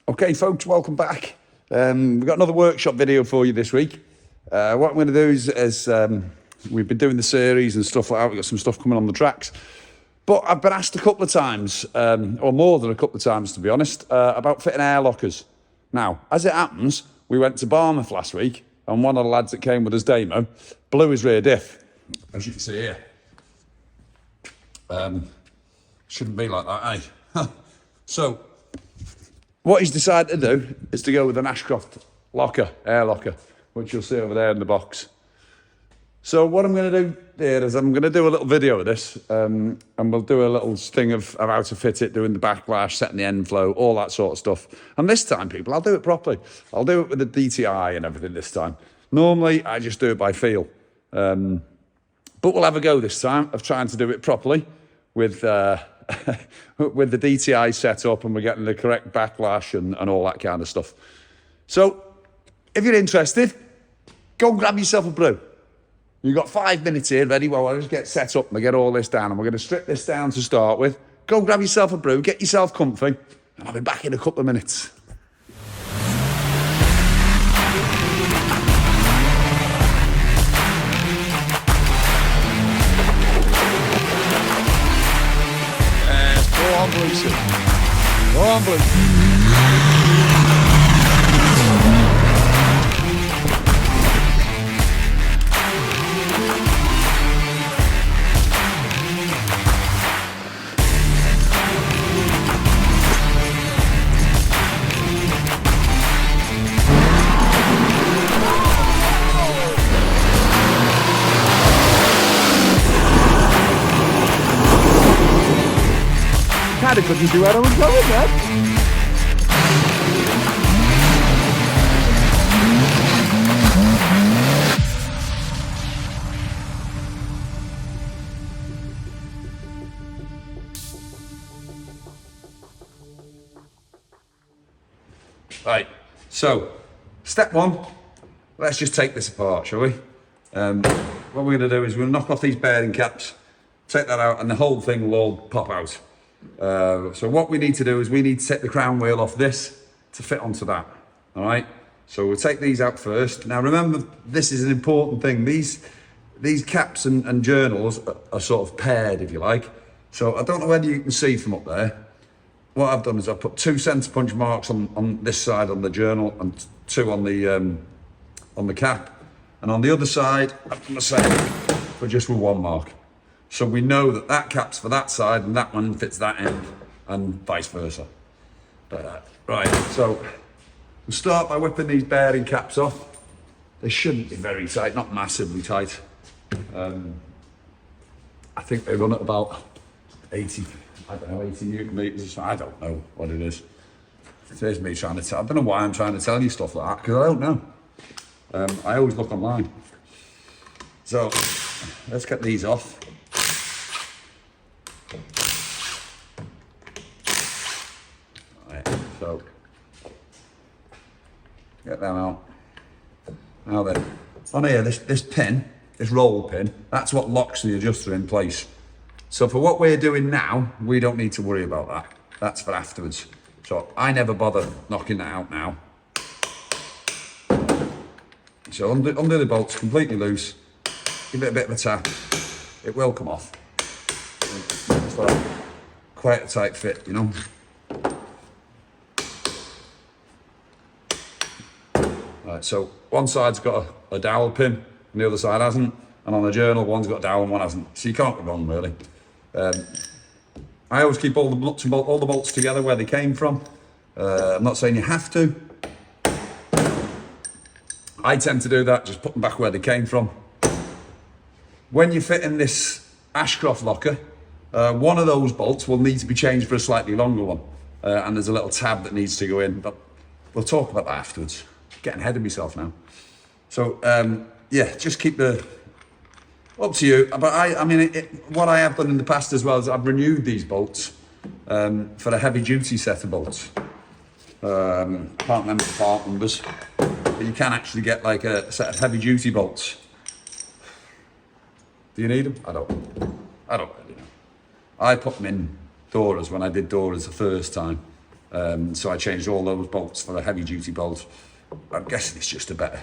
Okay folks, welcome back. We've got another workshop video for you this week. What I'm going to do is we've been doing the series and stuff like that. We've got some stuff coming on the tracks. But I've been asked a couple of times, or more than a couple of times to be honest, about fitting air lockers. Now, as it happens, we went to Barmouth last week and one of the lads that came with us demo blew his rear diff, as you can see here. Shouldn't be like that, eh? So, what he's decided to do is to go with an Ashcroft locker, air locker, which you'll see over there in the box. So what I'm going to do here is I'm going to do a little video of this, and we'll do a little thing of how to fit it, doing the backlash, setting the end flow, all that sort of stuff. And this time, people, I'll do it properly. I'll do it with the DTI and everything this time. Normally, I just do it by feel. But we'll have a go this time of trying to do it properly with with the DTI set up, and we're getting the correct backlash and all that kind of stuff. So if you're interested, go and grab yourself a brew. You've got 5 minutes here ready while I just get set up and I get all this down, and we're going to strip this down to start with. Go and grab yourself a brew, get yourself comfy, and I'll be back in a couple of minutes. Go on, Brucey. Go on, Brucey. Kind of couldn't do where I was going, man. Right, so step one, let's just take this apart, shall we? What we're going to do is we'll knock off these bearing caps, take that out, and the whole thing will all pop out. So what we need to do is we need to take the crown wheel off this to fit onto that. All right, so we'll take these out first. Now remember, this is an important thing. These caps and journals are sort of paired, if you like. So I don't know whether you can see from up there. What I've done is I've put 2 centre punch marks on this side on the journal and 2 on the cap, and on the other side I've done the same, but just with 1 mark. So we know that that cap's for that side and that one fits that end, and vice versa. Right, so we'll start by whipping these bearing caps off. They shouldn't be very tight, not massively tight. I think they run at about 80 Newton meters or something. I don't know what it is. There's me trying to tell. I don't know why I'm trying to tell you stuff like that, because I don't know. I always look online. So let's get these off. So, get them out. Now then, on here, this pin, this roll pin, that's what locks the adjuster in place. So for what we're doing now, we don't need to worry about that. That's for afterwards. So I never bother knocking that out now. So under the bolts, completely loose. Give it a bit of a tap. It will come off. It's like quite a tight fit, you know. Right, so one side's got a dowel pin and the other side hasn't, and on the journal one's got a dowel and one hasn't, so you can't go wrong really. I always keep all the nuts and all the bolts together where they came from. I'm not saying you have to. I tend to do that, just put them back where they came from. When you fit in this Ashcroft locker, one of those bolts will need to be changed for a slightly longer one, and there's a little tab that needs to go in, but we'll talk about that afterwards. Getting ahead of myself now. So yeah, just keep up to you. But I mean, what I have done in the past as well is I've renewed these bolts for a heavy duty set of bolts. Can't remember the part numbers, but you can actually get like a set of heavy duty bolts. Do you need them? I don't really know. I put them in Doras when I did Doras the first time. So I changed all those bolts for the heavy duty bolts. I'm guessing it's just a better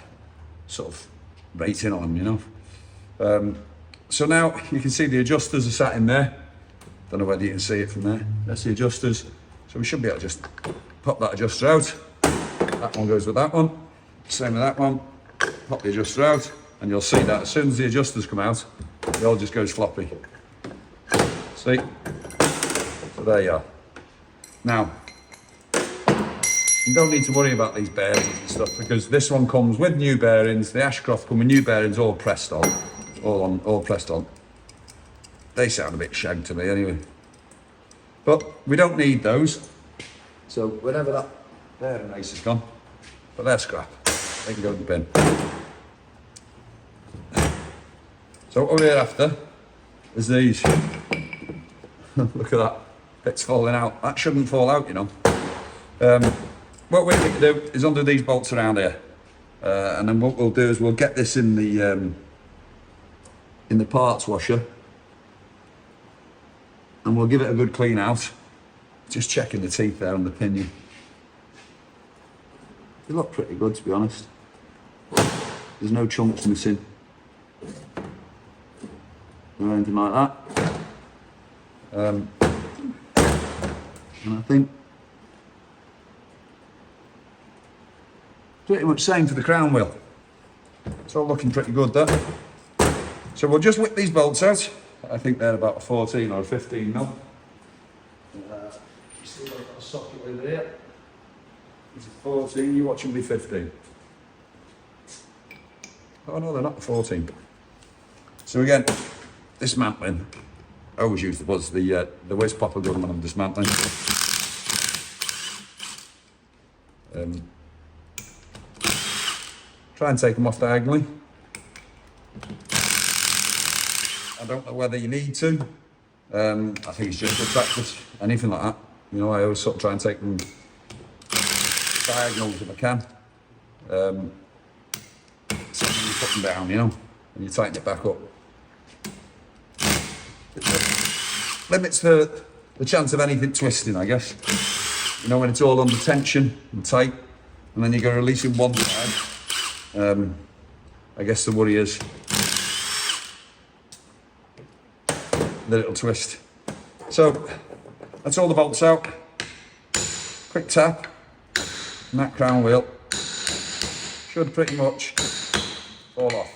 sort of rating on them, you know. So now you can see the adjusters are sat in there. Don't know whether you can see it from there. That's the adjusters. So we should be able to just pop that adjuster out. That one goes with that one. Same with that one. Pop the adjuster out, and you'll see that as soon as the adjusters come out, it all just goes floppy. See? So there you are. Now, you don't need to worry about these bearings and stuff, because this one comes with new bearings. The Ashcroft come with new bearings, all pressed on, all pressed on. They sound a bit shag to me anyway. But we don't need those. So whenever that bearing race is gone, but they're scrap. They can go in the bin. So what we're after is these. Look at that. It's falling out. That shouldn't fall out, you know. What we're going to do is undo these bolts around here. And then what we'll do is we'll get this in the parts washer. And we'll give it a good clean out. Just checking the teeth there on the pinion. They look pretty good, to be honest. There's no chunks missing or anything like that. And I think pretty much same for the crown wheel. It's all looking pretty good there. So we'll just whip these bolts out. I think they're about a 14 or a 15 mil. Still got a socket over there. It's a 14, you watching me 15. Oh no, they're not 14. So again, dismantling. I always use the whiz popper gun when I'm dismantling. Try and take them off diagonally. I don't know whether you need to. I think it's just good practice. Anything like that. You know, I always sort of try and take them diagonals if I can. So you put them down, you know, and you tighten it back up. It limits the chance of anything twisting, I guess. You know, when it's all under tension and tight, and then you're going to release in one side. I guess the worry is that it'll twist. So that's all the bolts out. Quick tap, and that crown wheel should pretty much fall off.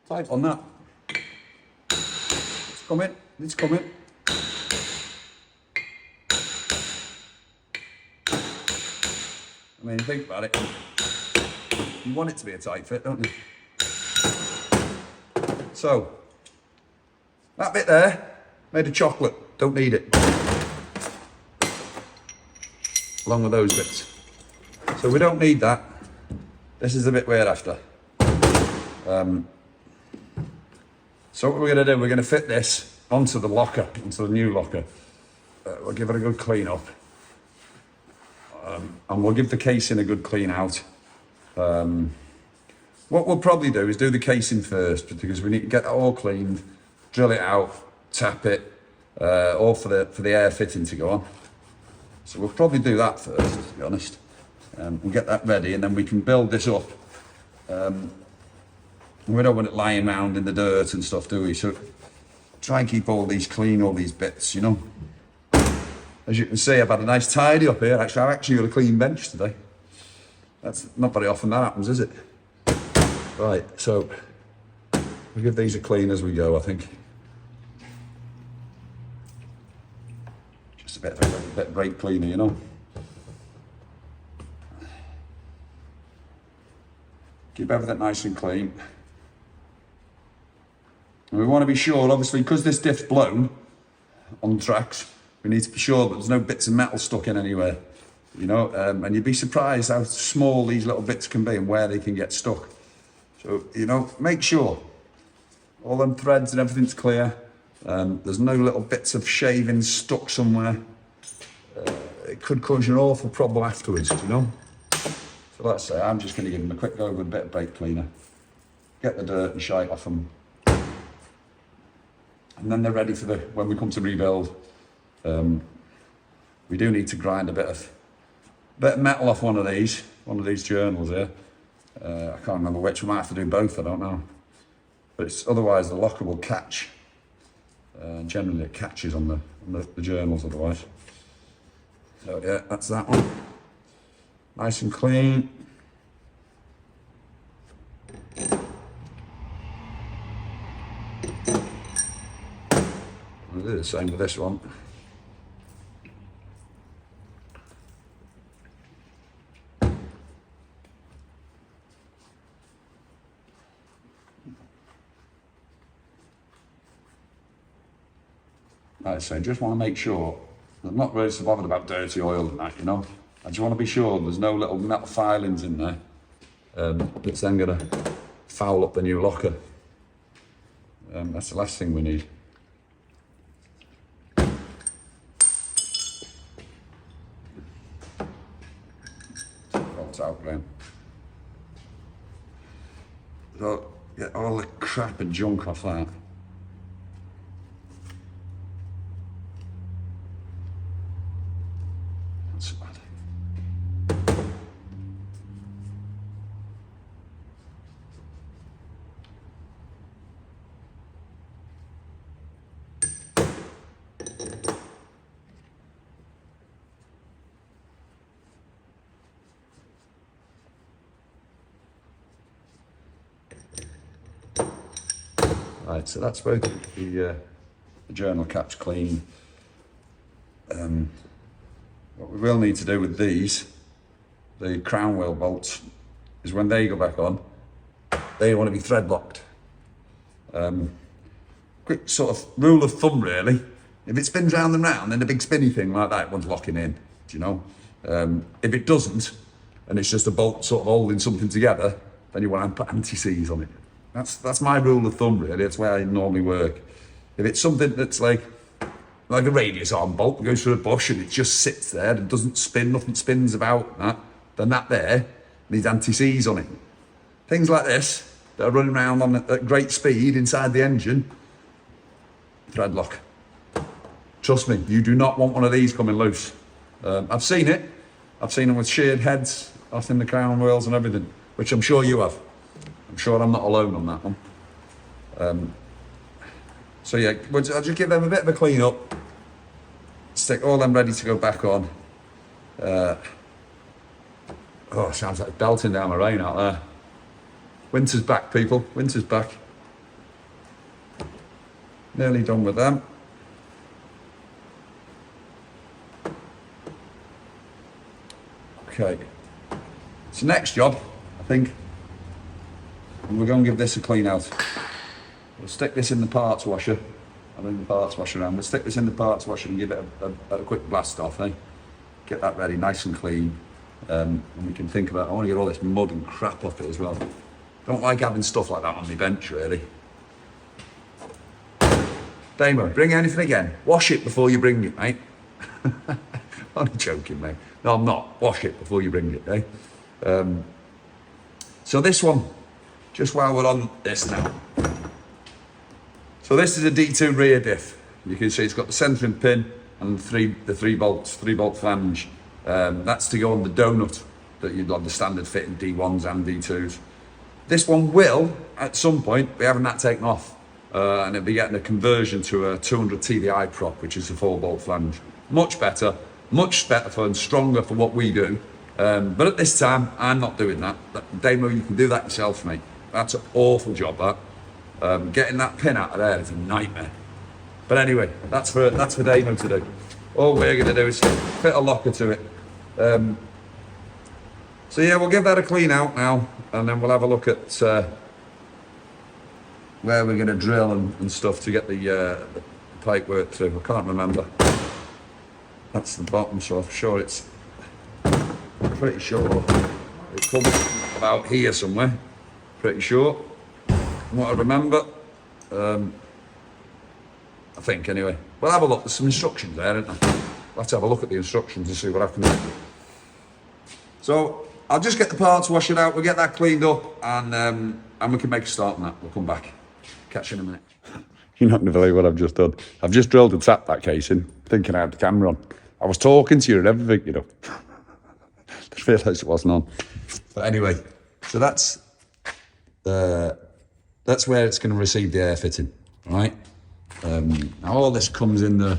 Tight on that. It's coming, it's coming. I mean, think about it. You want it to be a tight fit, don't you? So, that bit there, made of chocolate, don't need it. Along with those bits. So we don't need that. This is the bit we're after. So what we're going to do, we're going to fit this onto the locker, onto the new locker. We'll give it a good clean up. And we'll give the casing a good clean out. What we'll probably do is do the casing first, because we need to get that all cleaned, drill it out, tap it, all for the air fitting to go on. So we'll probably do that first, to be honest. We'll get that ready, and then we can build this up. We don't want it lying around in the dirt and stuff, do we? So try and keep all these clean, all these bits, you know. As you can see, I've had a nice tidy up here. Actually, I've actually got a clean bench today. That's not very often that happens, is it? Right, so we'll give these a clean as we go, I think. Just a bit of brake cleaner, you know. Keep everything nice and clean. And we want to be sure, obviously, because this diff's blown on tracks, we need to be sure that there's no bits of metal stuck in anywhere, you know, and you'd be surprised how small these little bits can be and where they can get stuck. So, you know, make sure all them threads and everything's clear. There's no little bits of shaving stuck somewhere. It could cause you an awful problem afterwards, you know. So let's say I'm just going to give them a quick go with a bit of brake cleaner. Get the dirt and shite off them. And then they're ready for when we come to rebuild. We do need to grind a bit of metal off one of these journals here. I can't remember which. We might have to do both, I don't know. But otherwise the locker will catch. Generally it catches on the journals otherwise. So yeah, that's that one. Nice and clean. I'll do the same with this one. Like I say, just want to make sure, I'm not really so bothered about dirty oil and that, you know. I just want to be sure there's no little metal filings in there that's then going to foul up the new locker. That's the last thing we need. Bolts out then. So get all the crap and junk off that. That's bad. Right, so that's both the journal caps clean. What we will need to do with these, the crown wheel bolts, is when they go back on, they want to be thread locked. Quick sort of rule of thumb really, if it spins round and round, then a big spinny thing like that, one's locking in, do you know? If it doesn't, and it's just a bolt sort of holding something together, then you want to put anti-seize on it. That's my rule of thumb really, that's where I normally work. If it's something that's like a radius arm bolt that goes through a bush and it just sits there and doesn't spin, nothing spins about that, then that there needs anti-seize on it. Things like this that are running around at great speed inside the engine, thread lock. Trust me, you do not want one of these coming loose. I've seen it. I've seen them with sheared heads off in the crown wheels and everything, which I'm sure you have. I'm sure I'm not alone on that one. So yeah, I'll just give them a bit of a clean up. Stick all them ready to go back on. Oh, sounds like belting down the rain out there. Winter's back, people. Winter's back. Nearly done with them. Okay. So next job, I think, we're going to give this a clean out. We'll stick this in the parts washer. I'll bring the parts washer around. We'll stick this in the parts washer and give it a quick blast off, eh? Get that ready, nice and clean. And we can think about, I want to get all this mud and crap off it as well. Don't like having stuff like that on my bench, really. Damo, bring anything again. Wash it before you bring it, mate. I'm joking, mate. No, I'm not. Wash it before you bring it, eh? So this one, just while we're on this now. So this is a D2 rear diff. You can see it's got the centering pin and the three bolt flange. That's to go on the donut that you'd have the standard fitting D1s and D2s. This one will, at some point, be having that taken off. And it'll be getting a conversion to a 200 TDI prop, which is a 4-bolt flange. Much better for and stronger for what we do. But at this time, I'm not doing that. Damo, you can do that yourself, mate. That's an awful job, that. Getting that pin out of there is a nightmare. But anyway, that's for Damo to do. All we're going to do is fit a locker to it. So yeah, we'll give that a clean out now, and then we'll have a look at where we're going to drill and stuff to get the pipe work through. I can't remember. That's the bottom, so I'm sure pretty sure it comes about here somewhere. Pretty sure. From what I remember, I think anyway. We'll have a look. There's some instructions there, isn't there? We'll have to have a look at the instructions and see what happens. So I'll just get the parts washed out. We'll get that cleaned up, and we can make a start on that. We'll come back. Catch you in a minute. You're not going to believe what I've just done. I've just drilled and tapped that casing, thinking I had the camera on. I was talking to you and everything, you know. Just realised it wasn't on. But anyway, so that's where it's going to receive the air fitting, right? Now all this comes in the,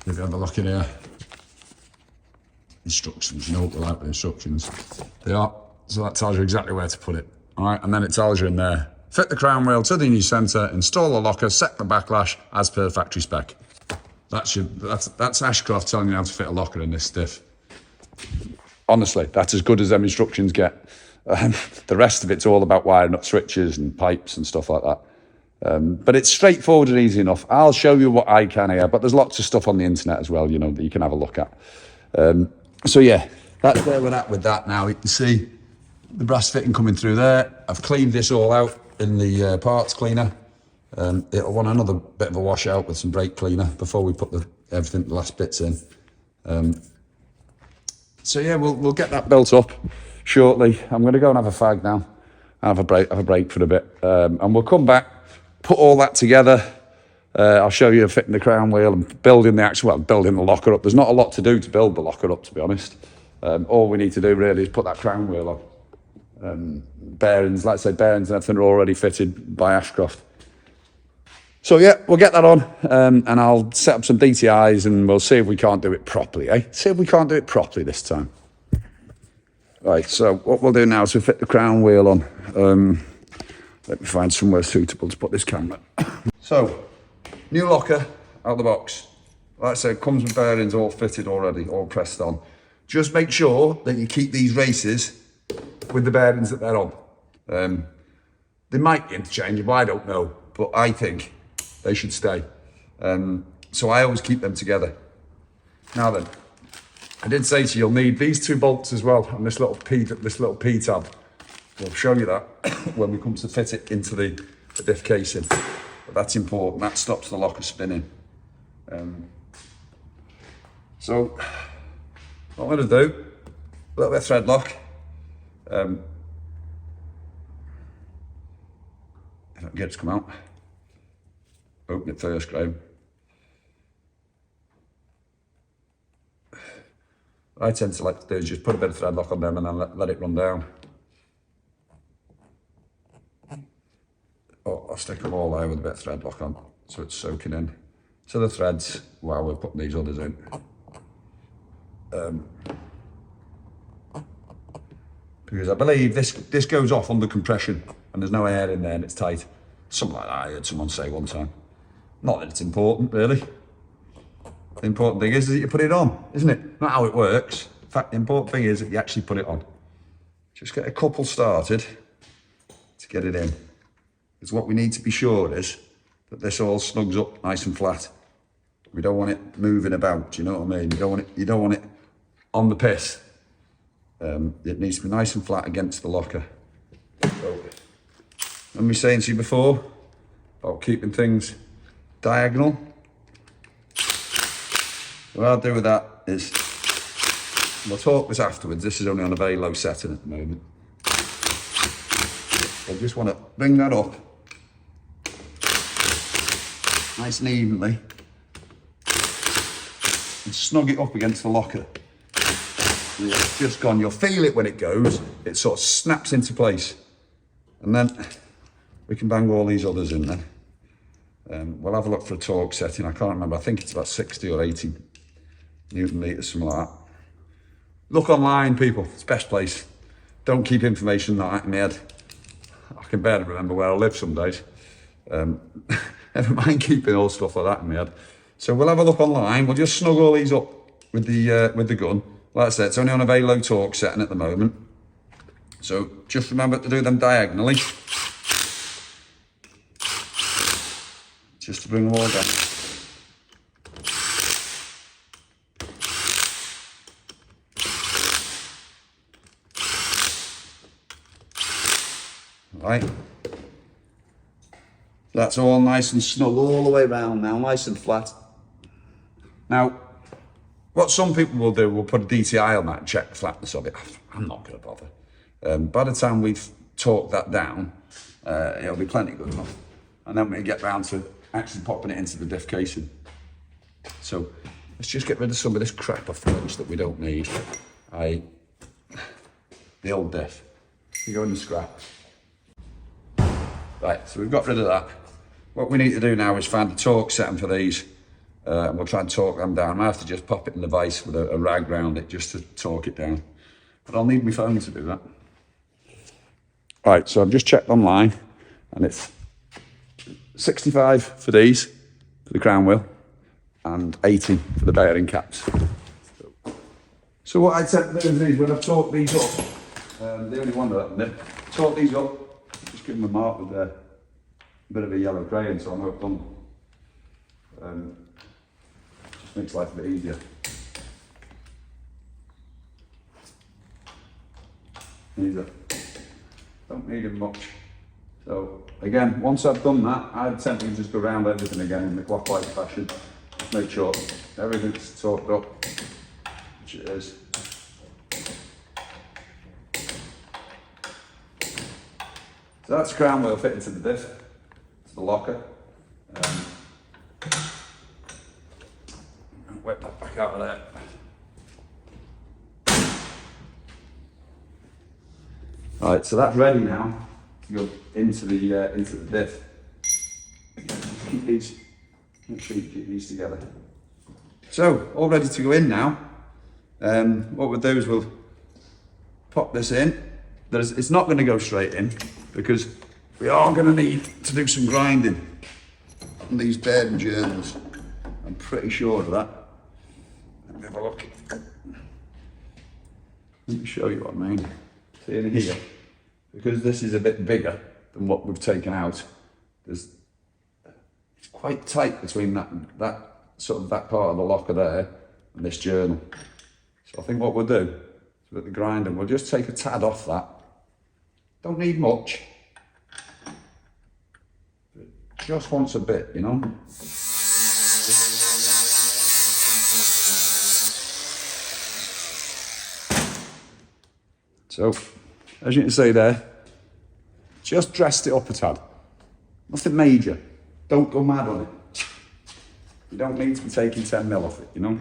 if you have a look in here, instructions. You know what we like with instructions. They are, so that tells you exactly where to put it, all right? And then it tells you in there, fit the crown wheel to the new centre, install the locker, set the backlash as per factory spec. That's Ashcroft telling you how to fit a locker in this stiff. Honestly, that's as good as them instructions get. The rest of it's all about wiring up switches and pipes and stuff like that. But it's straightforward and easy enough. I'll show you what I can here, but there's lots of stuff on the internet as well, you know, that you can have a look at. So yeah, that's where we're at with that now. You can see the brass fitting coming through there. I've cleaned this all out in the parts cleaner. It'll want another bit of a wash out with some brake cleaner before we put the last bits in. So yeah, we'll get that built up shortly. I'm going to go and have a fag now, have a break for a bit, and we'll come back, put all that together. I'll show you fitting the crown wheel and building the locker up. There's not a lot to do to build the locker up, to be honest. All we need to do really is put that crown wheel on. Bearings, like I say, bearings and everything are already fitted by Ashcroft. So yeah, we'll get that on, and I'll set up some DTIs and we'll see if we can't do it properly, eh? See if we can't do it properly this time. Right, so what we'll do now is we'll fit the crown wheel on. Let me find somewhere suitable to put this camera. So, new locker out of the box. Like I said, it comes with bearings all fitted already, all pressed on. Just make sure that you keep these races with the bearings that they're on. They might be interchangeable, I don't know, but I think they should stay. So I always keep them together. Now then, I did say to you, you'll need these two bolts as well, and this little P tab. We'll show you that when we come to fit it into the diff casing. But that's important, that stops the locker spinning. So, what I'm gonna do, a little bit of thread lock. If I can get it to come out. Open it first, Graham. I tend to like to do is just put a bit of thread lock on them and then let it run down. Oh, I'll stick them all there with a bit of thread lock on, so it's soaking in. So the threads while we're putting these others in. Because I believe this goes off under compression and there's no air in there and it's tight. Something like that I heard someone say one time. Not that it's important, really. The important thing is that you put it on, isn't it? Not how it works. In fact, the important thing is that you actually put it on. Just get a couple started to get it in. Because what we need to be sure is that this all snugs up nice and flat. We don't want it moving about, do you know what I mean? You don't want it on the piss. It needs to be nice and flat against the locker. So, remember me saying to you before about keeping things diagonal? What I'll do with that is, we'll talk this afterwards. This is only on a very low setting at the moment. I just want to bring that up nice and evenly and snug it up against the locker. It's just gone. You'll feel it when it goes. It sort of snaps into place. And then we can bang all these others in then. We'll have a look for a torque setting. I can't remember. I think it's about 60 or 80 Newton meters, something like that. Look online, people. It's the best place. Don't keep information like that in my head. I can barely remember where I live some days. Never mind keeping all stuff like that in my head. So we'll have a look online. We'll just snug all these up with the gun. Like I said, it's only on a very low torque setting at the moment. So just remember to do them diagonally. Just to bring them all down. Right. That's all nice and snug all the way around now, nice and flat. Now, what some people will do, will put a DTI on that and check the flatness of it. I'm not going to bother. By the time we've torqued that down, it'll be plenty good enough. And then when we get round to actually popping it into the diff casing. So let's just get rid of some of this crap off the bench that we don't need. The old diff. You go in the scrap. Right, so we've got rid of that. What we need to do now is find a torque setting for these, and we'll try and torque them down. I have to just pop it in the vise with a rag round it just to torque it down. But I'll need my phone to do that. Right, so I've just checked online, and it's 65 for these, for the crown wheel, and 80 for the bearing caps. So what I'd said to do is when I've torqued these up, the only one that I've torqued these up, just give them a mark with a bit of a yellow crayon so I know I've done. Just makes life a bit easier. These are, don't need them much. So again, once I've done that, I'd tend to just go around everything again in the clockwise fashion. Just make sure everything's torqued up, which it is. So that's the crown wheel fitting to the diff, to the locker. Whip that back out of there. Right, so that's ready now to go into the diff. Keep these, make sure you keep these together. So, all ready to go in now. What we'll do is we'll pop this in. It's not going to go straight in because we are going to need to do some grinding on these bearing journals. I'm pretty sure of that. Let me have a look. Let me show you what I mean. See in here, because this is a bit bigger than what we've taken out, it's quite tight between that sort of that part of the locker there and this journal. So I think what we'll do is with the grinder, we'll just take a tad off that. Don't need much. Just wants a bit, you know. So, as you can see there, just dressed it up a tad. Nothing major. Don't go mad on it. You don't need to be taking 10mm off it, you know.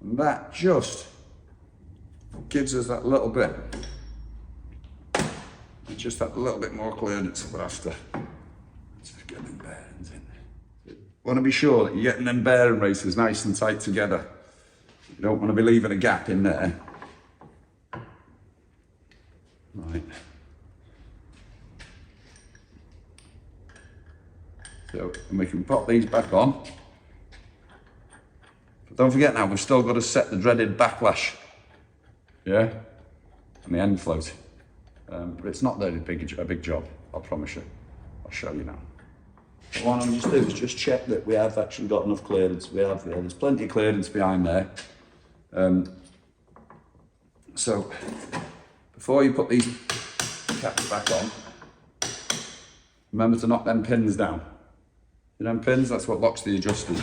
And that just gives us that little bit. Just that little bit more clearance we're after. Just get them bearings in. You want to be sure that you're getting them bearing races nice and tight together. You don't want to be leaving a gap in there. Right. So, and we can pop these back on. But don't forget now, we've still got to set the dreaded backlash. Yeah? And the end float. But it's not really a big job, I promise you. I'll show you now. What I'm just doing is just check that we have actually got enough clearance. We have, there's plenty of clearance behind there. So, before you put these caps back on, remember to knock them pins down. You know them pins? That's what locks the adjusters.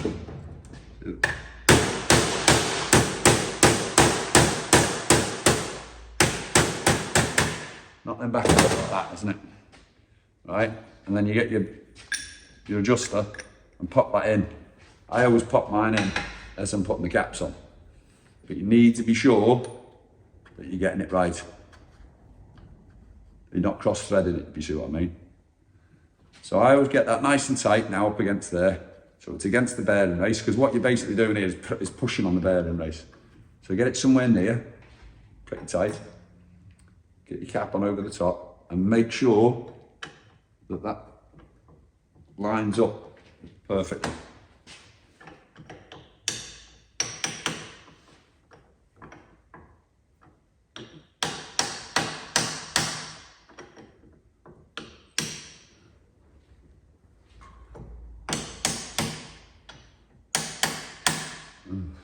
Knock them back up like that, isn't it? Right, and then you get your adjuster and pop that in. I always pop mine in as I'm putting the caps on. But you need to be sure that you're getting it right. You're not cross-threading it, if you see what I mean. So I always get that nice and tight now up against there. So it's against the bearing race, because what you're basically doing here is pushing on the bearing race. So get it somewhere near, pretty tight. Get your cap on over the top and make sure that that lines up perfectly.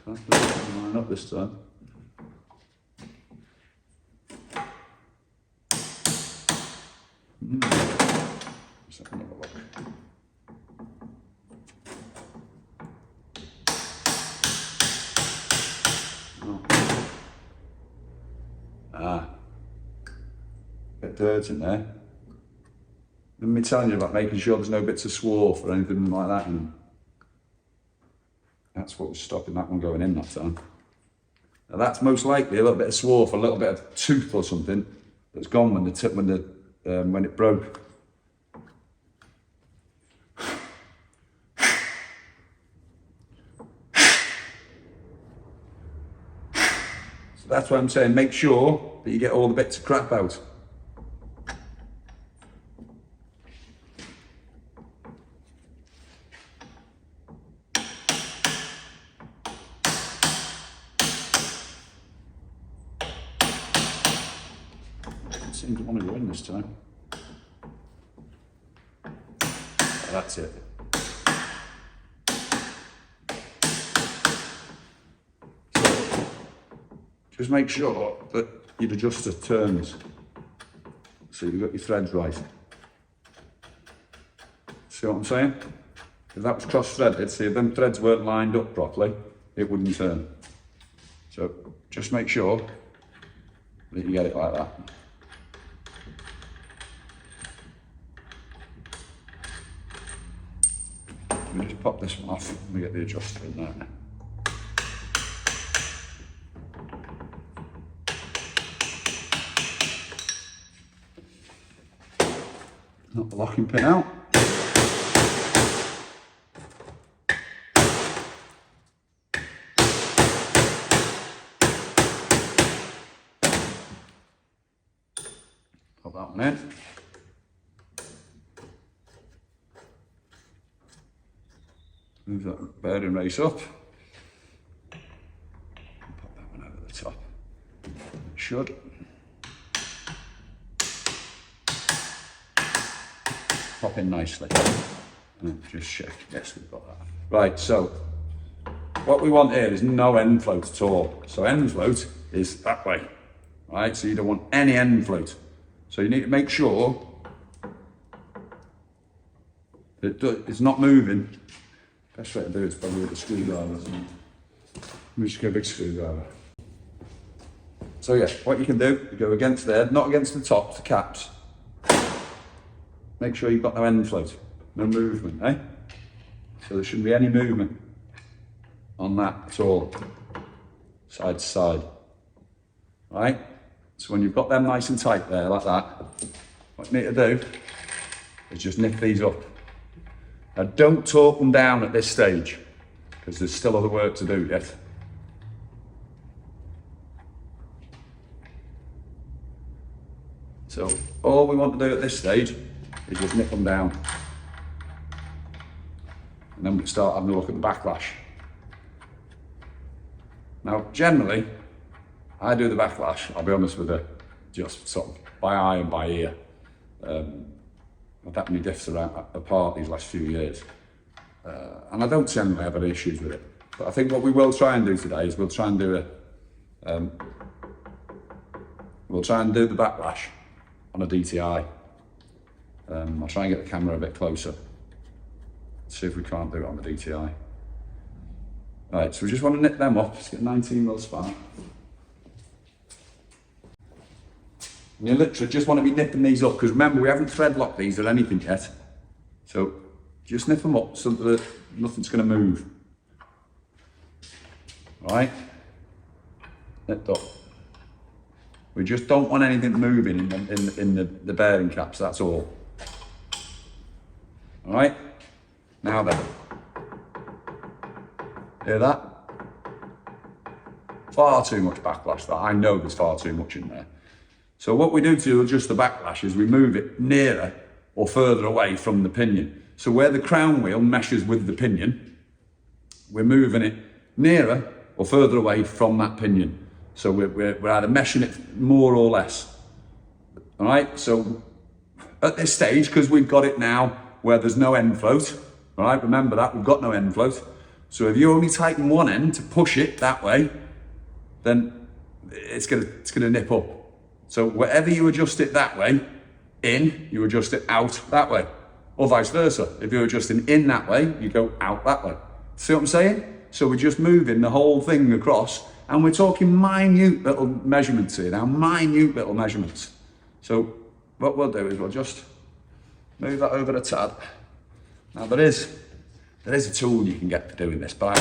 That doesn't line up this time. Let's have another look. Oh. Bit dirt in there. me telling you about making sure there's no bits of swarf or anything like that, and that's what was stopping that one going in that time. Now that's most likely a little bit of swarf, a little bit of tooth or something that's gone when it broke. So that's why I'm saying make sure that you get all the bits of crap out. Seems to want to go in this time. That's it. So, just make sure that your adjuster turns so you've got your threads right. See what I'm saying? If that was cross-threaded, see if them threads weren't lined up properly, it wouldn't turn. So just make sure that you get it like that. Let me just pop this one off and we get the adjuster in there. Not the locking pin out. Pop that one in. Move that bearing race up. Pop that one over the top. It should. Pop in nicely. And just check. Yes, we've got that. Right, so what we want here is no end float at all. So end float is that way. Right, so you don't want any end float. So you need to make sure that it's not moving. Best way to do it is probably with a screwdriver. Let me just get a big screwdriver. So yeah, what you can do, you go against there, not against the top, the caps. Make sure you've got no end float, no movement, eh? So there shouldn't be any movement on that at all, side to side. Right? So when you've got them nice and tight there, like that, what you need to do is just nip these up. Now don't torque them down at this stage, because there's still other work to do yet. So all we want to do at this stage is just nip them down. And then we start having a look at the backlash. Now generally, I do the backlash, I'll be honest with you, just sort of by eye and by ear. I've had many diffs apart these last few years. And I don't generally have any issues with it. But I think what we will try and do today is we'll try and do the backlash on a DTI. I'll try and get the camera a bit closer. See if we can't do it on the DTI. Right, so we just want to nip them up. Let's get a 19mm spanner. And you literally just want to be nipping these up, because remember, we haven't thread locked these or anything yet. So just nip them up so that nothing's going to move. Right? Nipped up. We just don't want anything moving in the bearing caps, that's all. All right? Now then. Hear that? Far too much backlash. That I know there's far too much in there. So what we do to adjust the backlash is we move it nearer or further away from the pinion. So where the crown wheel meshes with the pinion, we're moving it nearer or further away from that pinion. So we're either meshing it more or less. All right, so at this stage, because we've got it now where there's no end float, all right, remember that, we've got no end float. So if you only tighten one end to push it that way, then it's gonna nip up. So wherever you adjust it that way, in, you adjust it out that way. Or vice versa. If you're adjusting in that way, you go out that way. See what I'm saying? So we're just moving the whole thing across, and we're talking minute little measurements here now, minute little measurements. So what we'll do is we'll just Move that over a tad. Now there is a tool you can get for doing this, but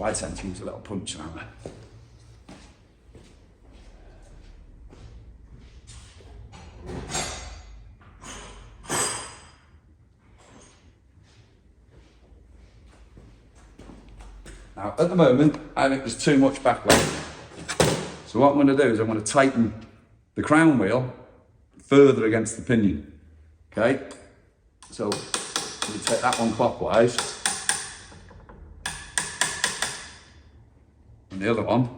I tend to use a little punch hammer. Now at the moment, I think there's too much backlash. So what I'm going to do is I'm going to tighten the crown wheel further against the pinion. Okay, so you take that one clockwise, and the other one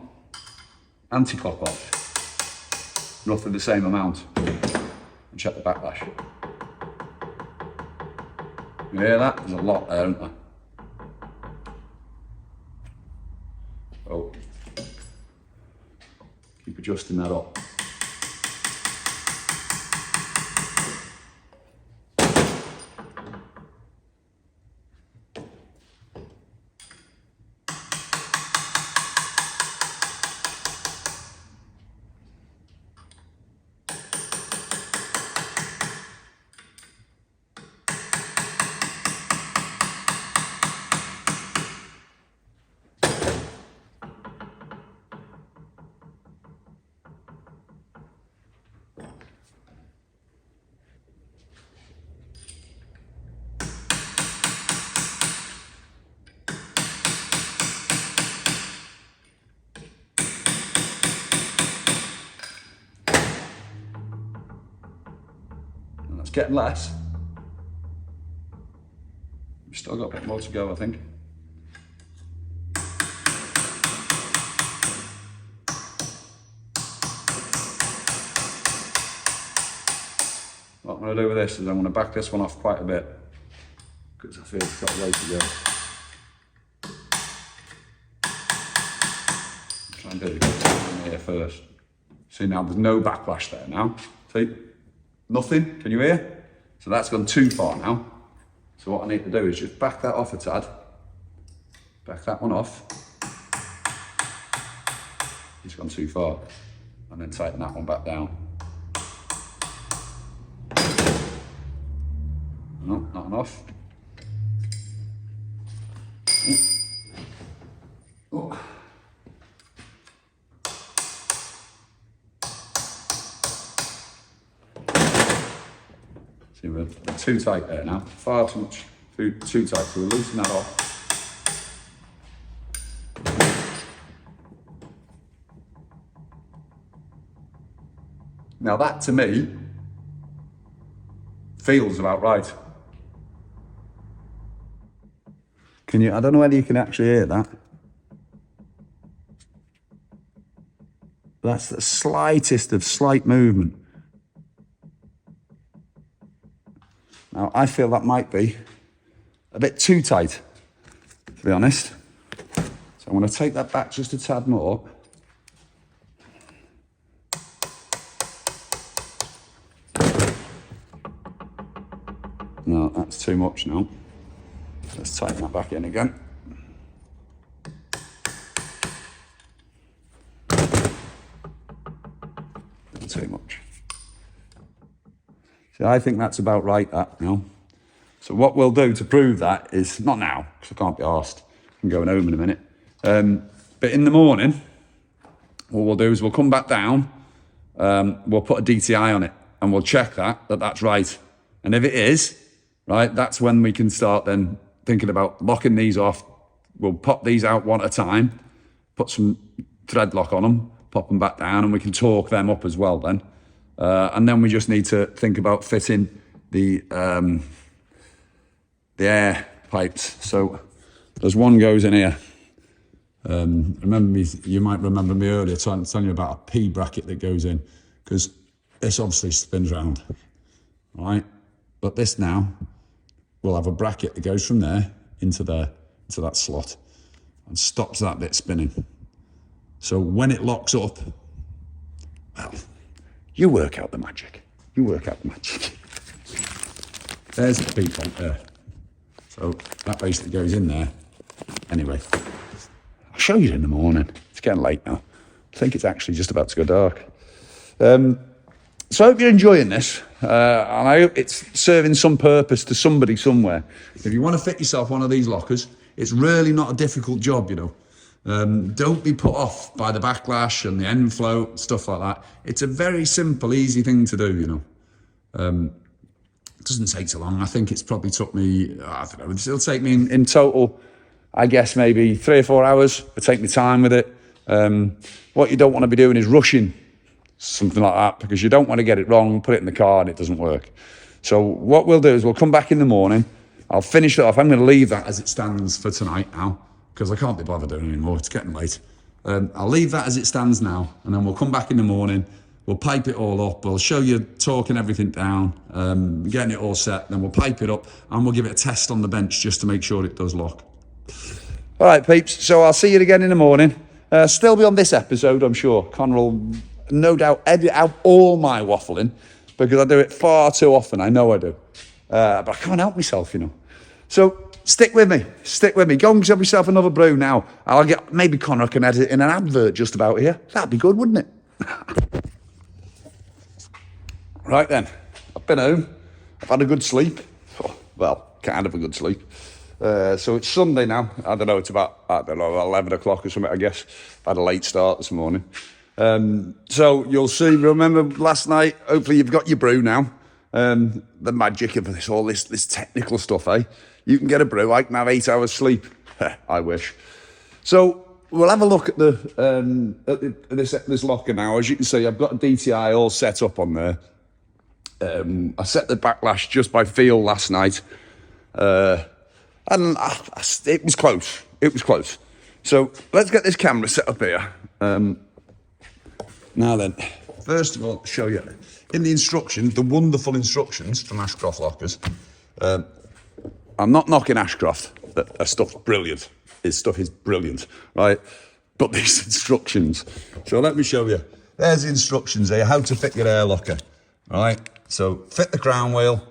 anti-clockwise, roughly the same amount, and check the backlash. You hear that? There's a lot there, isn't there? So keep adjusting that up. Getting less. We've still got a bit more to go, I think. What I'm going to do with this is I'm going to back this one off quite a bit because I feel it's got a way to go. Try and do it here first. See, now there's no backlash there now. See? Nothing, can you hear? So that's gone too far now. So what I need to do is just back that off a tad. Back that one off. It's gone too far. And then tighten that one back down. No, not enough. Oh. See, we're too tight there now. Far too much, too tight. So we'll loosen that off. Now that to me feels about right. Can you, I don't know whether you can actually hear that. That's the slightest of slight movement. Now I feel that might be a bit too tight, to be honest. So I'm going to take that back just a tad more. No, that's too much now. Let's tighten that back in again. Too much. So I think that's about right, that now. So what we'll do to prove that is, not now, because I can't be arsed. I'm going home in a minute. But in the morning, what we'll do is we'll come back down, we'll put a DTI on it, and we'll check that that's right. And if it is, right, that's when we can start then thinking about locking these off. We'll pop these out one at a time, put some thread lock on them, pop them back down, and we can torque them up as well then. And then we just need to think about fitting the air pipes. So there's one goes in here. You might remember me earlier telling you about a P bracket that goes in, because this obviously spins round, right? But this now will have a bracket that goes from there into that slot and stops that bit spinning. So when it locks up, well, you work out the magic. You work out the magic. There's the P point there. So that basically goes in there. Anyway, I'll show you in the morning. It's getting late now. I think it's actually just about to go dark. So I hope you're enjoying this, and I hope it's serving some purpose to somebody somewhere. If you want to fit yourself one of these lockers, it's really not a difficult job, you know. Don't be put off by the backlash and the end float, stuff like that. It's a very simple, easy thing to do, you know. It doesn't take so long. I think it's probably took me, I don't know, it'll take me in total, I guess maybe 3 or 4 hours. It'll take me time with it. What you don't want to be doing is rushing something like that, because you don't want to get it wrong, put it in the car and it doesn't work. So what we'll do is we'll come back in the morning. I'll finish it off. I'm going to leave that as it stands for tonight now, because I can't be bothered doing it anymore. It's getting late. I'll leave that as it stands now, and then we'll come back in the morning. We'll pipe it all up. We'll show you torquing everything down, getting it all set. Then we'll pipe it up and we'll give it a test on the bench just to make sure it does lock. All right, peeps. So I'll see you again in the morning. Still be on this episode, I'm sure. Connor will no doubt edit out all my waffling, because I do it far too often. I know I do. But I can't help myself, you know. So stick with me. Stick with me. Go and get yourself another brew now. Maybe Connor can edit in an advert just about here. That'd be good, wouldn't it? Right then, I've been home. I've had a good sleep. Oh, well, kind of a good sleep. So it's Sunday now. I don't know, it's about, 11 o'clock or something, I guess. I've had a late start this morning. So you'll see, remember last night, hopefully you've got your brew now. The magic of this, all this technical stuff, eh? You can get a brew, I can have 8 hours sleep. I wish. So we'll have a look at this locker now. As you can see, I've got a DTI all set up on there. I set the backlash just by feel last night. And it was close. It was close. So let's get this camera set up here. Now then, first of all, show you in the instructions, the wonderful instructions from Ashcroft lockers. I'm not knocking Ashcroft. Their stuff's brilliant. His stuff is brilliant, right? But these instructions. So let me show you. There's the instructions here, how to fit your air locker, right? So fit the crown wheel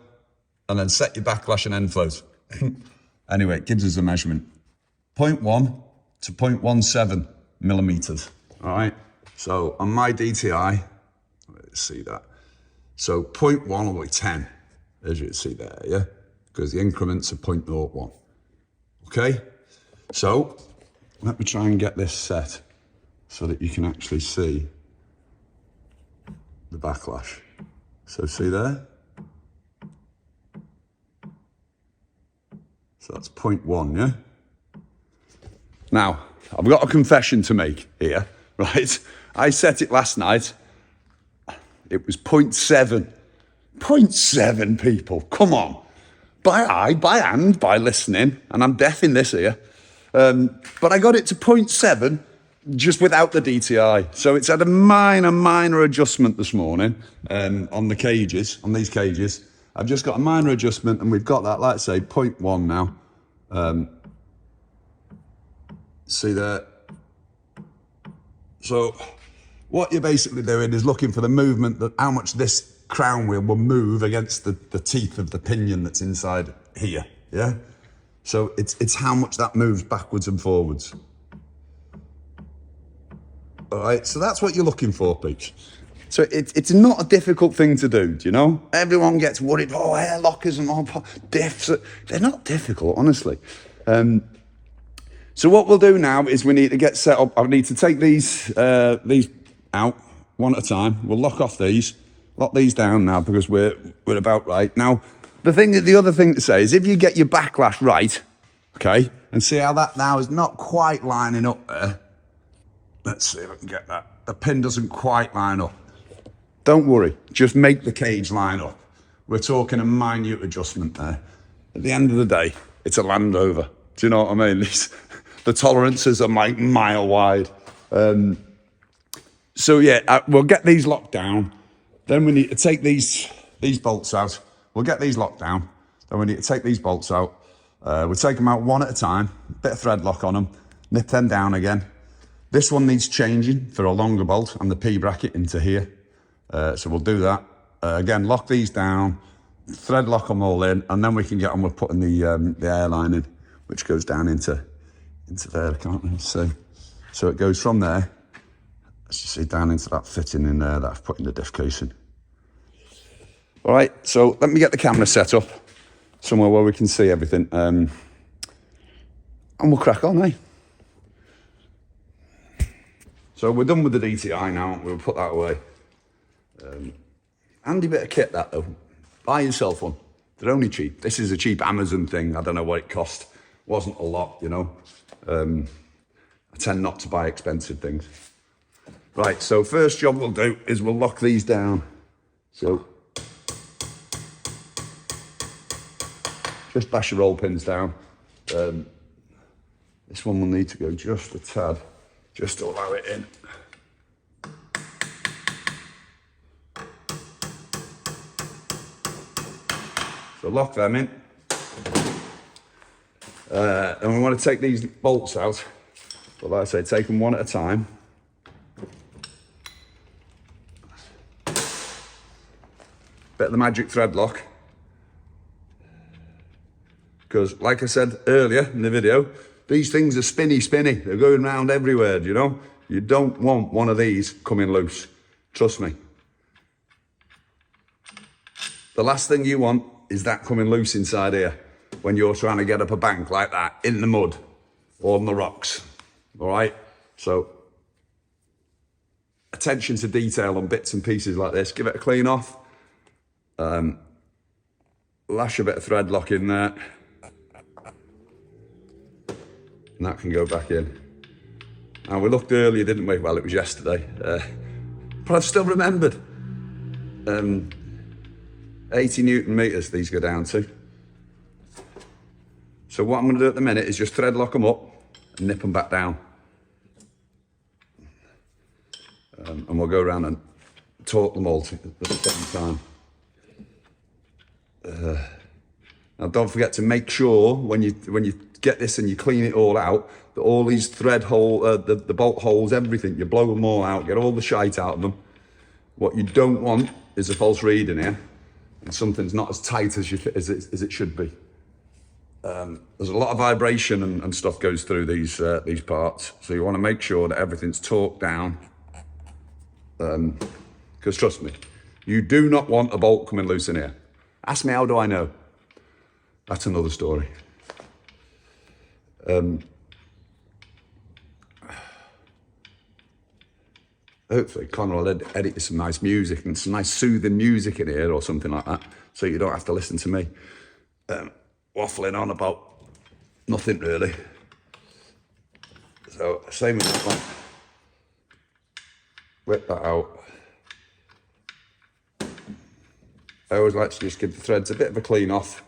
and then set your backlash and end float. Anyway, it gives us a measurement. 0.1 to 0.17 millimeters, all right? So on my DTI, let's see that. So 0.1 all the way 10, as you can see there, yeah? Because the increments are 0.01. Okay? So let me try and get this set so that you can actually see the backlash. So see there? So that's 0.1, yeah? Now, I've got a confession to make here, right? I set it last night. It was 0.7. 0.7, people, come on. By hand, by listening, and I'm deaf in this ear. But I got it to 0.7 just without the DTI. So it's had a minor adjustment this morning on the cages, on these cages. I've just got a minor adjustment and we've got that, like I say, 0.1 now. See there? So what you're basically doing is looking for the movement, that how much this crown wheel will move against the teeth of the pinion that's inside here, yeah? So it's how much that moves backwards and forwards. All right, so that's what you're looking for, peeps. So it's not a difficult thing to do, do you know? Everyone gets worried, oh, air lockers and all diffs. They're not difficult, honestly. So what we'll do now is we need to get set up. I need to take these out one at a time. We'll lock these down now because we're about right. Now, the other thing to say is if you get your backlash right, okay, and see how that now is not quite lining up there. Let's see if I can get that. The pin doesn't quite line up. Don't worry, just make the cage line up. We're talking a minute adjustment there. At the end of the day, it's a Land Rover. Do you know what I mean? The tolerances are like mile wide. So yeah, we'll get these locked down. Then we need to take these bolts out. We'll get these locked down. Then we need to take these bolts out. We'll take them out one at a time, bit of thread lock on them, nip them down again. This one needs changing for a longer bolt and the P bracket into here. So we'll do that. Again, lock these down, thread lock them all in, and then we can get on with putting the airline in, which goes down into there, can't we? So it goes from there, as you see, down into that fitting in there that I've put in the diff casing. All right, so let me get the camera set up somewhere where we can see everything. And we'll crack on, eh? So we're done with the DTI now. We'll put that away. Handy bit of kit, that though. Buy yourself one. They're only cheap. This is a cheap Amazon thing. I don't know what it cost. Wasn't a lot, you know. I tend not to buy expensive things. Right, so first job we'll do is we'll lock these down. So just bash your roll pins down. This one will need to go just a tad, just to allow it in. So lock them in. And we want to take these bolts out. But like I say, take them one at a time. Bit of the magic thread lock. Because like I said earlier in the video, these things are spinny. They're going around everywhere, you know? You don't want one of these coming loose. Trust me. The last thing you want is that coming loose inside here when you're trying to get up a bank like that in the mud or on the rocks. All right? So, attention to detail on bits and pieces like this. Give it a clean off. Lash a bit of thread lock in there. And that can go back in. Now, we looked earlier, didn't we? Well, it was yesterday. But I've still remembered. 80 Newton meters these go down to. So what I'm going to do at the minute is just thread lock them up and nip them back down. And we'll go around and torque them all at the same time. Now don't forget to make sure when you get this and you clean it all out, that all these thread hole, the bolt holes, everything, you blow them all out, get all the shite out of them. What you don't want is a false read in here, and something's not as tight as it should be. There's a lot of vibration and stuff goes through these parts, so you want to make sure that everything's torqued down. Because trust me, you do not want a bolt coming loose in here. Ask me, how do I know? That's another story. Hopefully Connor will edit some nice music and some nice soothing music in here or something like that, so you don't have to listen to me waffling on about nothing really. So same with this one. Whip that out. I always like to just give the threads a bit of a clean off.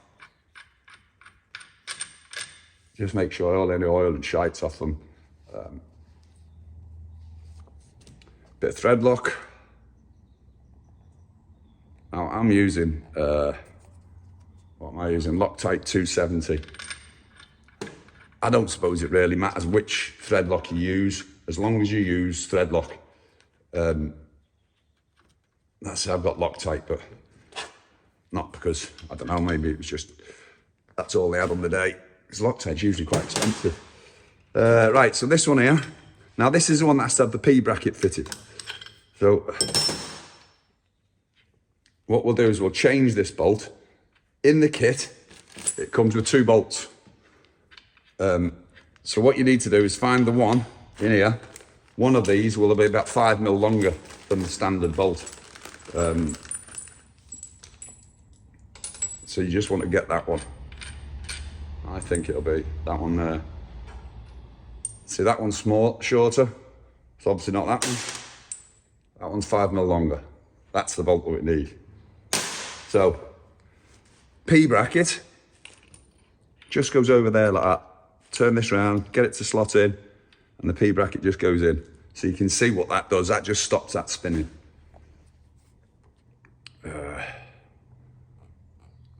Just make sure all any oil and shite's off them. Bit of thread lock. Now I'm using, what am I using? Loctite 270. I don't suppose it really matters which thread lock you use, as long as you use thread lock. That's I've got Loctite, but not because, I don't know, maybe it was just, that's all they had on the day. Because Loctite's usually quite expensive. Right, so this one here. Now this is the one that has to have the P bracket fitted. So what we'll do is we'll change this bolt. In the kit, it comes with 2 bolts. So what you need to do is find the one in here. One of these will be about 5mm longer than the standard bolt. So you just want to get that one. I think it'll be that one there. See, that one's shorter. It's obviously not that one. That one's 5mm longer. That's the bolt that we need. So, P bracket just goes over there like that. Turn this round, get it to slot in, and the P bracket just goes in. So you can see what that does. That just stops that spinning.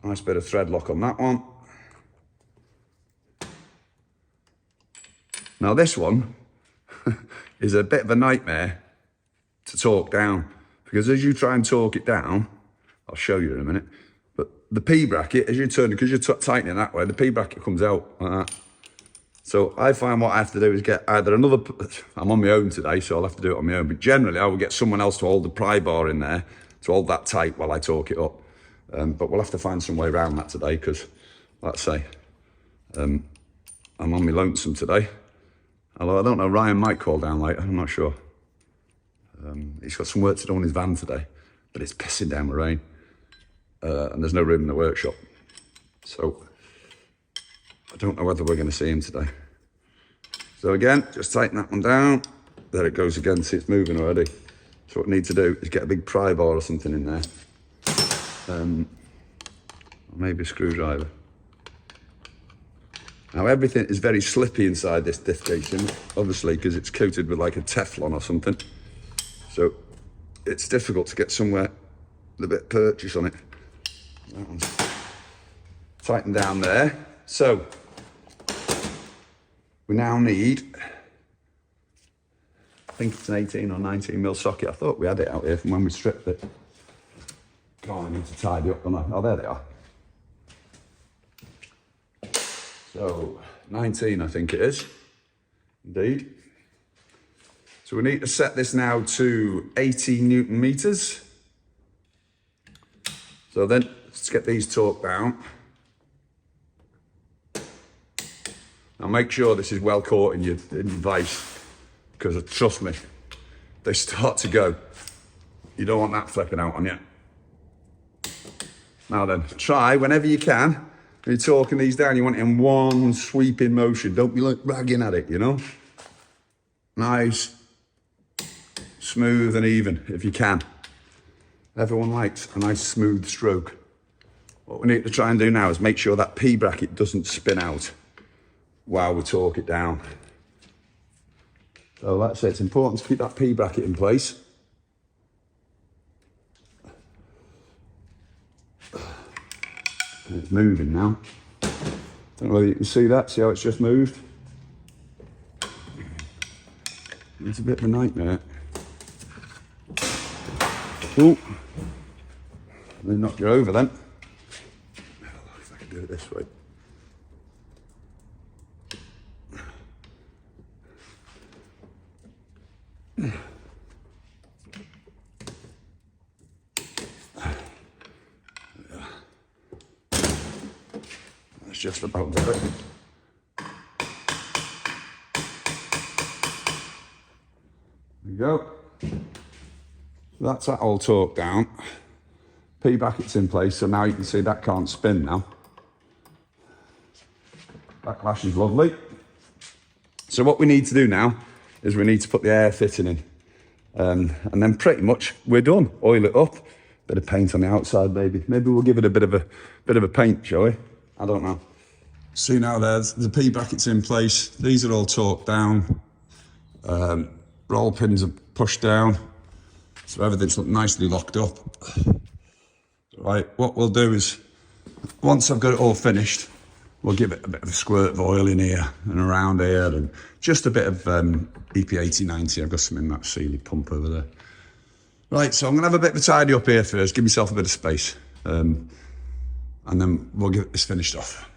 Nice bit of thread lock on that one. Now this one is a bit of a nightmare to torque down, because as you try and torque it down, I'll show you in a minute, but the P bracket, as you turn it, because you're tightening that way, the P bracket comes out like that. So I find what I have to do is get either another, I'm on my own today, so I'll have to do it on my own, but generally I will get someone else to hold the pry bar in there to hold that tight while I torque it up. But we'll have to find some way around that today because, like I say, I'm on my lonesome today. Although I don't know, Ryan might call down later, I'm not sure. He's got some work to do on his van today, but it's pissing down with rain. And there's no room in the workshop. So I don't know whether we're going to see him today. So again, just tighten that one down. There it goes again, see it's moving already. So what we need to do is get a big pry bar or something in there. Or maybe a screwdriver. Now everything is very slippy inside this diff casing, obviously because it's coated with like a Teflon or something. So it's difficult to get somewhere with a bit of purchase on it. That one's tightened down there. So we now need, I think it's an 18 or 19 mil socket. I thought we had it out here from when we stripped it. God, I need to tidy up, don't I? Oh, there they are. So 19, I think it is, indeed. So we need to set this now to 80 Newton meters. So then let's get these torqued down. Now make sure this is well caught in your vise, because trust me, they start to go. You don't want that flipping out on you. Now then, try whenever you can. When you're torquing these down, you want it in one sweeping motion. Don't be like ragging at it, you know? Nice, smooth and even, if you can. Everyone likes a nice smooth stroke. What we need to try and do now is make sure that P bracket doesn't spin out while we torque it down. So that's it, it's important to keep that P bracket in place. It's moving now. Don't know whether you can see that, see how it's just moved? It's a bit of a nightmare. Oh, then knock you over then. If I can do it this way. That's just about there. There we go. That's that all torqued down. P bracket's in place, so now you can see that can't spin now. Backlash is lovely. So what we need to do now is we need to put the air fitting in. And then pretty much we're done. Oil it up, bit of paint on the outside maybe. Maybe we'll give it a bit of a paint, shall we? I don't know. See now there's the P bracket's in place. These are all torqued down. Roll pins are pushed down. So everything's nicely locked up. Right, what we'll do is, once I've got it all finished, we'll give it a bit of a squirt of oil in here and around here and just a bit of EP8090. I've got some in that Sealy pump over there. Right, so I'm gonna have a bit of a tidy up here first, give myself a bit of space. And then we'll get this finished off.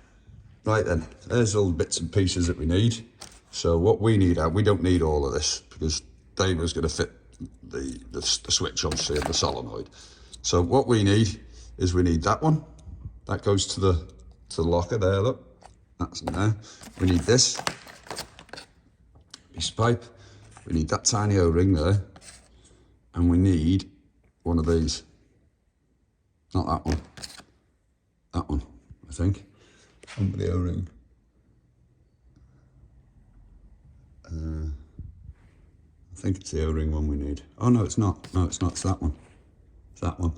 Right then, there's all the bits and pieces that we need. So what we need out, we don't need all of this because Dave was gonna fit the switch obviously and the solenoid. So what we need is we need that one. That goes to the locker there, look. That's in there. We need this piece of pipe. We need that tiny O-ring there. And we need one of these. Not that one. That one, I think. Under the O-ring. I think it's the O-ring one we need. Oh no, it's not. No, it's not. It's that one. It's that one.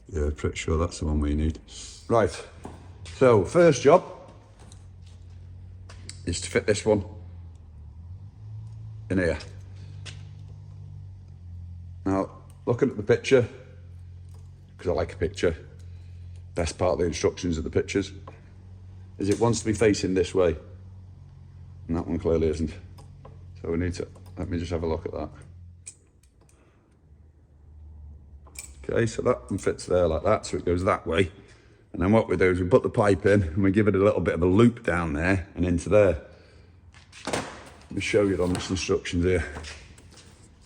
Yeah, pretty sure that's the one we need. Right. So first job is to fit this one in here. Now, looking at the picture, because I like a picture, best part of the instructions of the pictures, is it wants to be facing this way. And that one clearly isn't. So we need to, let me just have a look at that. Okay, so that one fits there like that, so it goes that way. And then what we do is we put the pipe in and we give it a little bit of a loop down there and into there. Let me show you on this instructions here.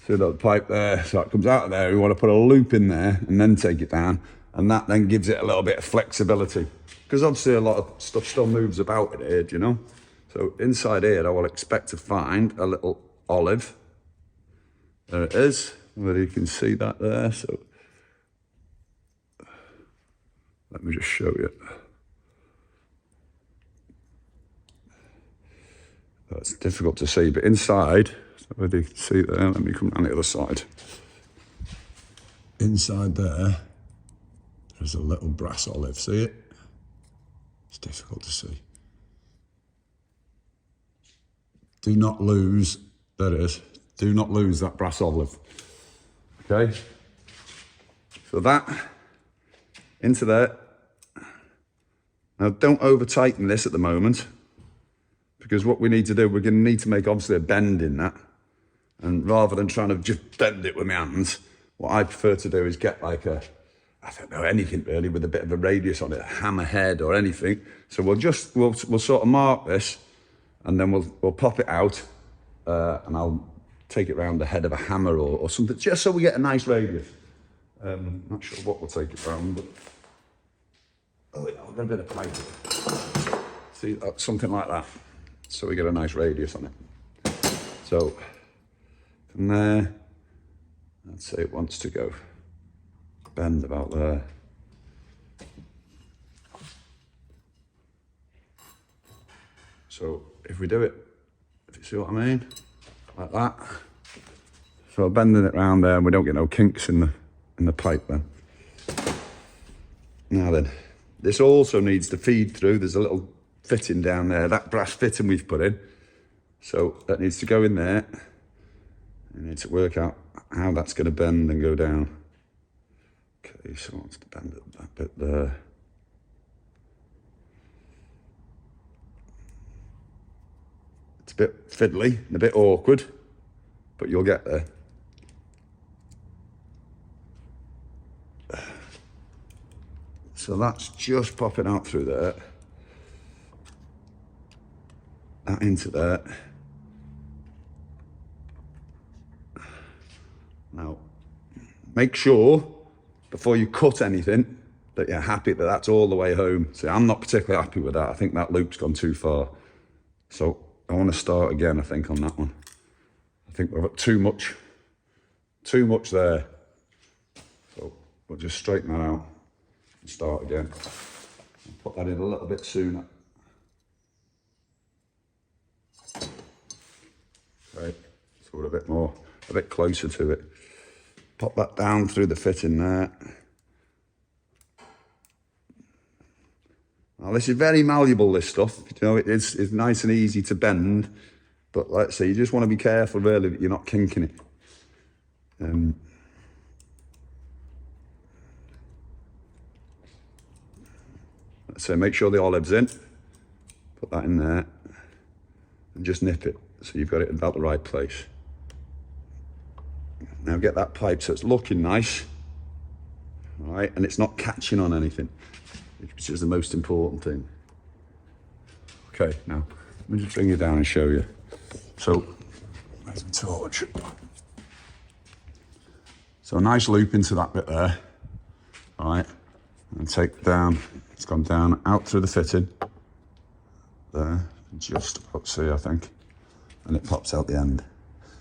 See that pipe there, so it comes out of there, we want to put a loop in there and then take it down and that then gives it a little bit of flexibility. Because obviously a lot of stuff still moves about in here, do you know? So inside here, I will expect to find a little olive. There it is, whether you can see that there. So let me just show you. It's difficult to see, but inside, whether you can see there, let me come down the other side. Inside there's a little brass olive, see it? It's difficult to see. Do not lose, there it is, do not lose that brass olive. Okay? So that, into there. Now don't over tighten this at the moment, because what we need to do, we're going to need to make obviously a bend in that. And rather than trying to just bend it with my hands, what I prefer to do is get like a, I don't know, anything really with a bit of a radius on it, a hammerhead or anything. So we'll sort of mark this, and then we'll pop it out, and I'll take it round the head of a hammer or something, just so we get a nice radius. Not sure what we'll take it round, but oh yeah, I've got a bit of pipe. See, something like that. So we get a nice radius on it. So from there, let's say it wants to go bend about there. So if we do it, if you see what I mean, like that. So bending it round there, and we don't get no kinks in the pipe then. Now then, this also needs to feed through. There's a little fitting down there, that brass fitting we've put in. So that needs to go in there. You need to work out how that's going to bend and go down. Okay, so I want to bend it that bit there. It's a bit fiddly and a bit awkward, but you'll get there. So that's just popping out through there. That into there. Now, make sure before you cut anything that you're happy that that's all the way home. See, I'm not particularly happy with that. I think that loop's gone too far. So I want to start again, I think, on that one. I think we've got too much there. So we'll just straighten that out and start again. I'll put that in a little bit sooner. Right, so we're a bit closer to it. Pop that down through the fitting there. Now this is very malleable, this stuff. You know, it's nice and easy to bend, but like I say, you just want to be careful really that you're not kinking it. Let's say make sure the olive's in. Put that in there and just nip it so you've got it in about the right place. Now get that pipe so it's looking nice, all right, and it's not catching on anything, which is the most important thing. Okay, now let me just bring you down and show you. So, where's my torch? So a nice loop into that bit there, all right, and take down, it's gone down out through the fitting, there, just about to see, I think, and it pops out the end.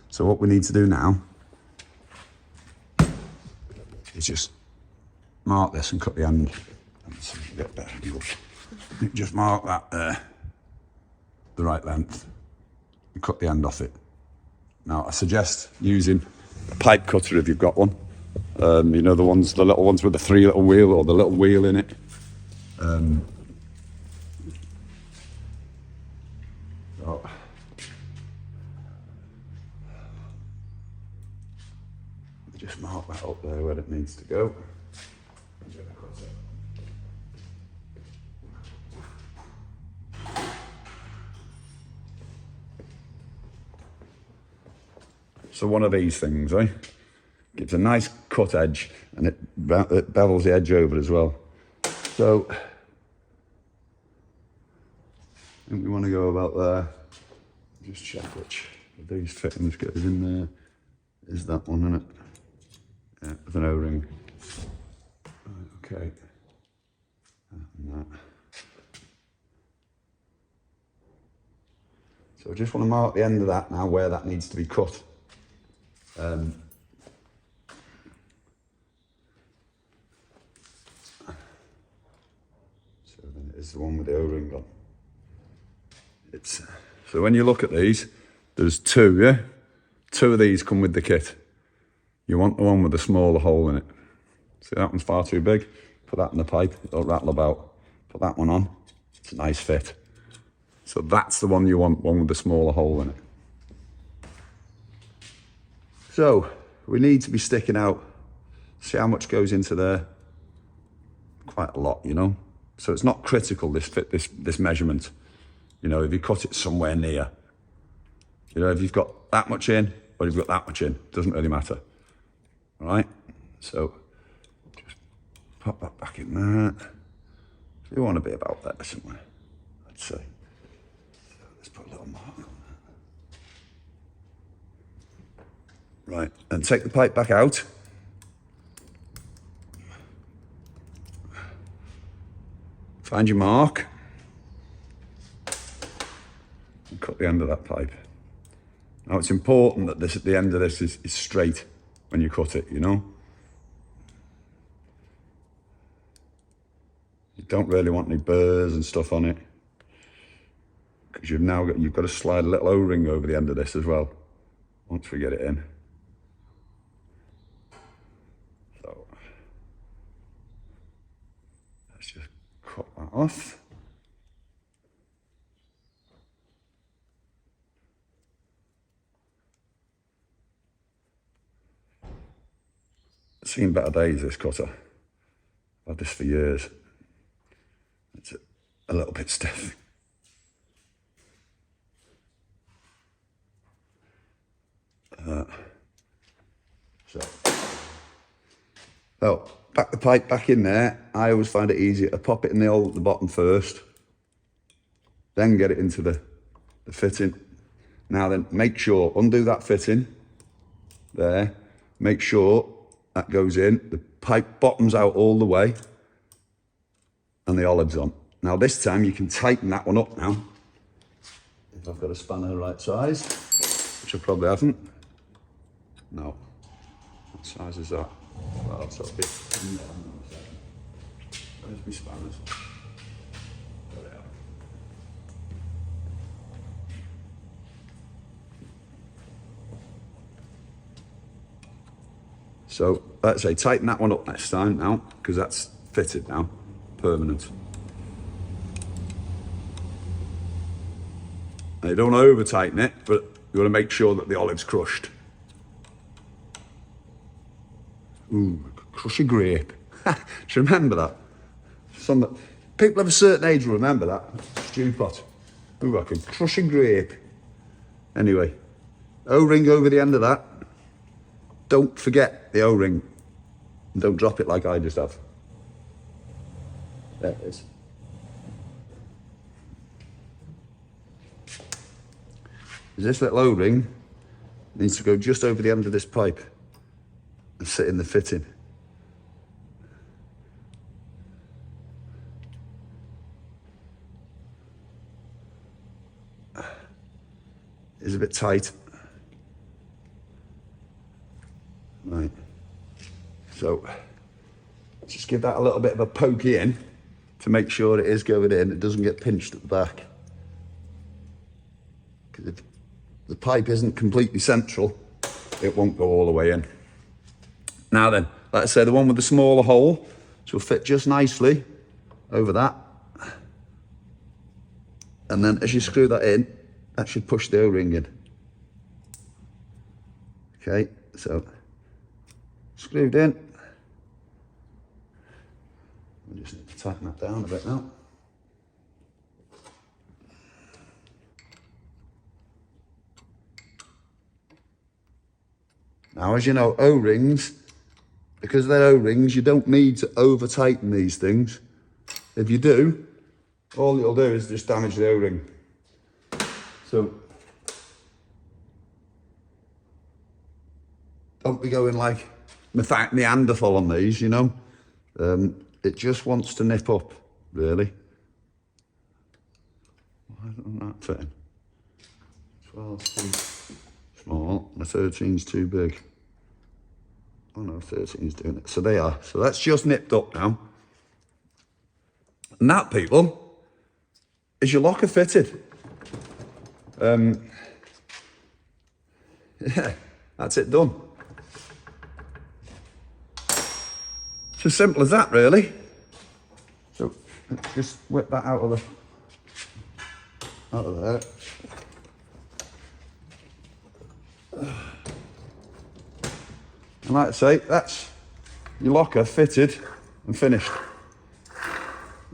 So what we need to do now is just mark this and cut the end. Let's see if we get better. Just mark that there, the right length, and cut the end off it. Now I suggest using a pipe cutter if you've got one. You know, the little ones with the 3 little wheel or the little wheel in it. Just mark that up there where it needs to go. So one of these things, gives a nice cut edge, and it bevels the edge over as well. So I think we want to go about there. Just check which of these fittings goes in there. Is that one, isn't it? Yeah, with an O-ring. Right, Okay. And that. So I just want to mark the end of that now where that needs to be cut. So then it is the one with the O-ring on. So when you look at these, there's two, yeah? Two of these come with the kit. You want the one with the smaller hole in it. See, that one's far too big. Put that in the pipe, it'll rattle about. Put that one on, it's a nice fit. So that's the one you want, one with the smaller hole in it. So we need to be sticking out, see how much goes into there. Quite a lot, you know. So it's not critical, this measurement. You know, if you cut it somewhere near. You know, if you've got that much in, or you've got that much in, doesn't really matter. All right, so just pop that back in there. So you want to be about there somewhere, I'd say. So let's put a little mark on that. Right, and take the pipe back out. Find your mark. And cut the end of that pipe. Now it's important that this, at the end of this is straight when you cut it, you know? You don't really want any burrs and stuff on it, because you've got to slide a little O-ring over the end of this as well, once we get it in. So let's just cut that off. It's seen better days, this cutter. I've had this for years. It's a little bit stiff. So, back the pipe back in there. I always find it easier to pop it in the hole at the bottom first, then get it into the fitting. Now then, make sure, undo that fitting there, make sure that goes in, the pipe bottoms out all the way, and the olive's on. Now this time you can tighten that one up now. If I've got a spanner the right size, which I probably haven't. No. What size is that? Well, that's a bit. Where's my spanners? There they are. So let's say tighten that one up next time now, because that's fitted now, permanent. Now you don't want to over tighten it, but you want to make sure that the olive's crushed. Ooh, crush a grape. Do you remember that? People of a certain age will remember that. Stew pot. Ooh, I can crush a grape. Anyway, O-ring over the end of that. Don't forget the O-ring. Don't drop it like I just have. There it is. This little O-ring needs to go just over the end of this pipe and sit in the fitting. It's a bit tight. Right. So just give that a little bit of a pokey in to make sure it is going in. It doesn't get pinched at the back. Because if the pipe isn't completely central, it won't go all the way in. Now then, like I say, the one with the smaller hole, which will fit just nicely over that. And then as you screw that in, that should push the O-ring in. Okay, so screwed in. We just need to tighten that down a bit now. Now, as you know, O-rings, because they're O-rings, you don't need to over tighten these things. If you do, all you'll do is just damage the O-ring. So don't be going like Neanderthal on these, you know. it just wants to nip up, really. Why isn't that fitting? 12's too small, and the 13's too big. Oh no, 13's doing it. So they are. So that's just nipped up now. And that, people, is your locker fitted. Yeah, that's it done. It's as simple as that, really. So let's just whip that out of there. And like I say, that's your locker fitted and finished.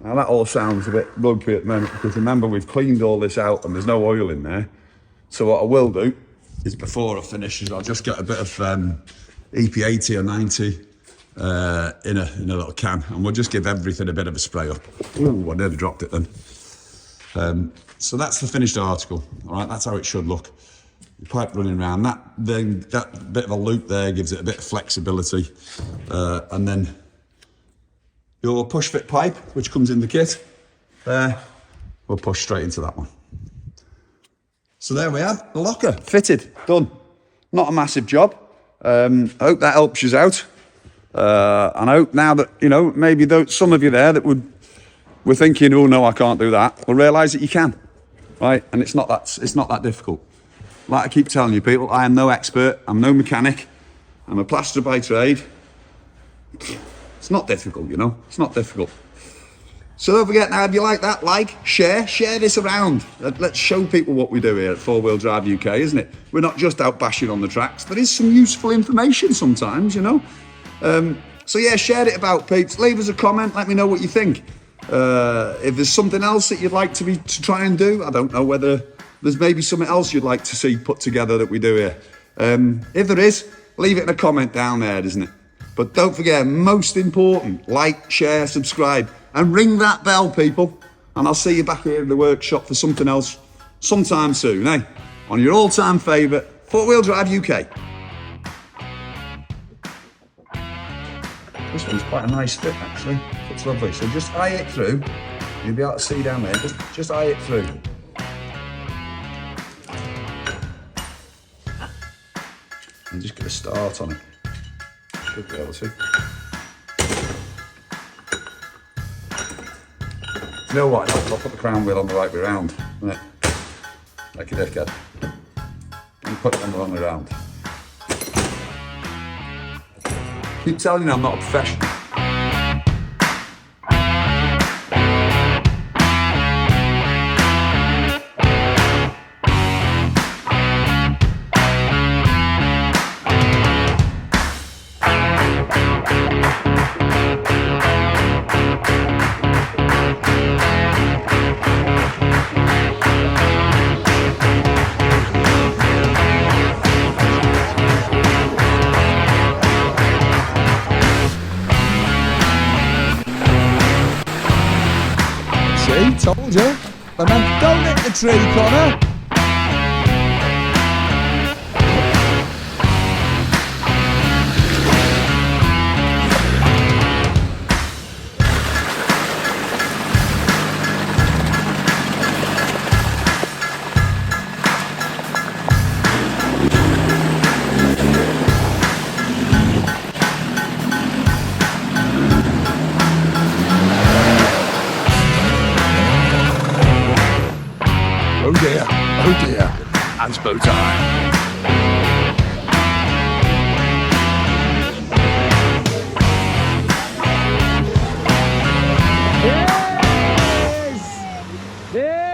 Now that all sounds a bit rugby at the moment, because remember, we've cleaned all this out and there's no oil in there. So what I will do is, before I finish, I'll just get a bit of EP80 or 90 in a little can, and we'll just give everything a bit of a spray up. Ooh, I nearly dropped it then. So that's the finished article. All right, that's how it should look. The pipe running around, that bit of a loop there gives it a bit of flexibility, and then your push fit pipe, which comes in the kit, there, we'll push straight into that one. So there we have the locker, fitted, done. Not a massive job. I hope that helps you out. And I hope now that, you know, maybe some of you there that were thinking, oh no, I can't do that, will realise that you can, right? And it's not that difficult. Like I keep telling you, people, I am no expert, I'm no mechanic, I'm a plasterer by trade. It's not difficult, you know, it's not difficult. So don't forget now, if you like that, share this around. Let's show people what we do here at 4-Wheel Drive UK, isn't it? We're not just out bashing on the tracks. There is some useful information sometimes, you know. So yeah, share it about, peeps. Leave us a comment, let me know what you think. If there's something else that you'd like to try and do, I don't know whether there's maybe something else you'd like to see put together that we do here. If there is, leave it in a comment down there, isn't it? But don't forget, most important, like, share, subscribe, and ring that bell, people. And I'll see you back here in the workshop for something else sometime soon, eh? On your all-time favourite, 4-Wheel Drive UK. This one's quite a nice fit, actually. It's lovely. So just eye it through. You'll be able to see down there. Just eye it through. And just get a start on it. Should be able to. You know what? I'll put the crown wheel on the right way round, isn't it? Like a dickhead. And put it on the wrong way round. Keep telling you I'm not a professional. Told you. But man, don't hit the tree, Connor. Oh dear, Anspo time. Yes! Yes!